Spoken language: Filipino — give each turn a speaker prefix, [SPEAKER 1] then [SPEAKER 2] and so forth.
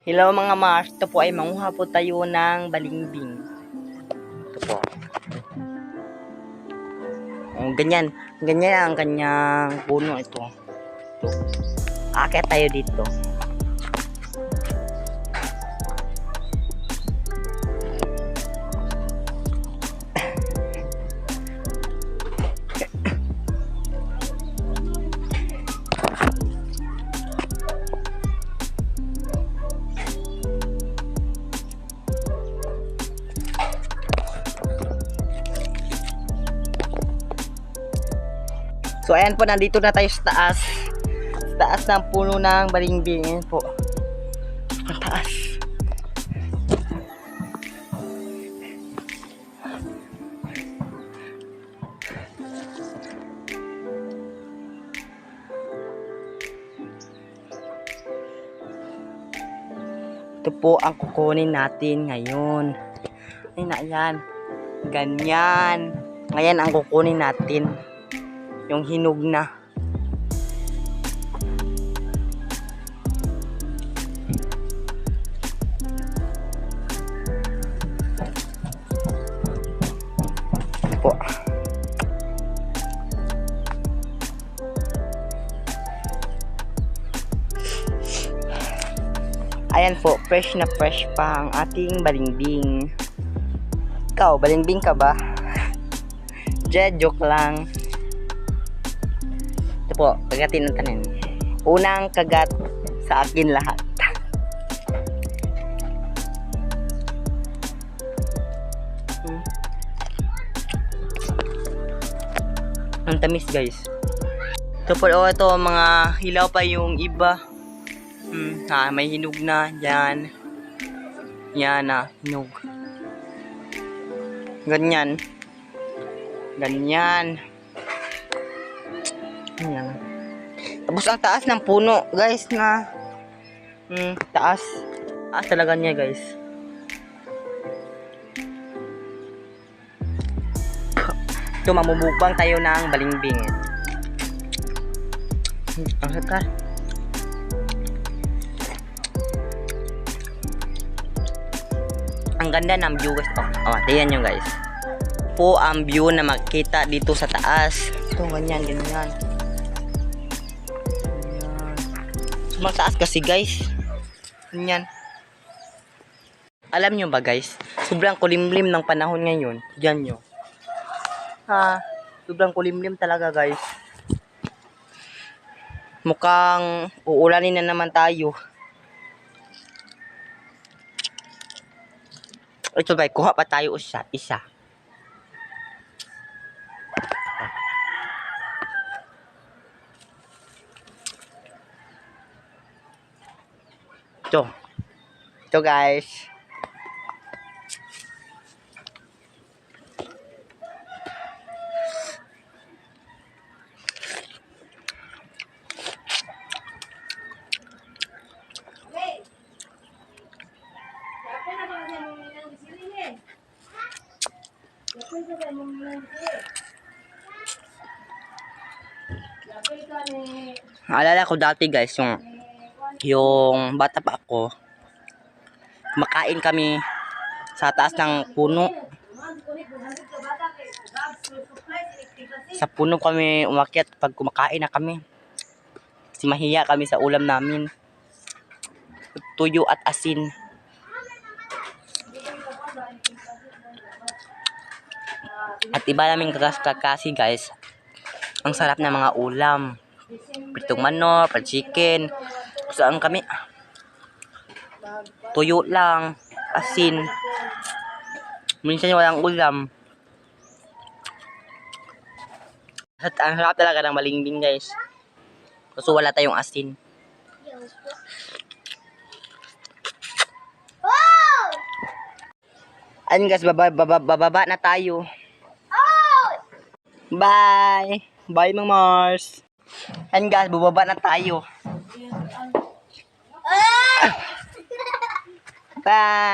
[SPEAKER 1] Hello mga Mars, ito po ay manguha po tayo ng balimbing. Ito po. Ganyan ang kanyang puno ito. Aakyat tayo dito. So ayan po, nandito na tayo sa taas. Sa taas ng puno ng balimbing. Ayan po. Ang taas. Ito po ang kukunin natin ngayon. Ay na yan. Ganyan. Ngayon ang kukunin natin. Yung hinog na. Po. Ayan po, fresh na fresh pa ang ating balimbing. Ikaw, balimbing ka ba? Joke lang. Ito po, kagatin ng tanin. Unang kagat sa akin lahat. Ang tamis guys. Ito po, ito mga hilaw pa yung iba. May hinog na. Yan. Yan na, hinog. Ganyan. Ganyan. Ayan. Tapos ang taas ng puno, guys, na taas. Taas talaga niya, guys. Ito, mamumukbang tayo ng balimbing. Ang sakal. Ang ganda ng view, guys. Tingnan nyo, guys. Po ang view na makita dito sa taas. Ito, ganyan. Mataas kasi guys. Ganyan. Alam nyo ba guys, sobrang kulimlim ng panahon ngayon. Diyan nyo. Sobrang kulimlim talaga guys. Mukhang uulanin na naman tayo. Ito ba, kuha pa tayo isa. Ito guys. Alala ko dati guys, yung bata pa ako, makain kami sa taas ng puno. Sa puno kami umakyat pag kumakain na kami. Kasi mahiya kami sa ulam namin. Tuyo at asin. At iba naming kakasi guys. Ang sarap ng mga ulam. Pritong manok, chicken. Saan kami? Tuyo lang, asin. Minsan walang ulam. At ang sarap talaga ng balimbing guys. Kasi wala tayong asin. Ayun guys, bababa na tayo. Bye! Bye Mang Mars! Ayun guys, bababa na tayo. Bye!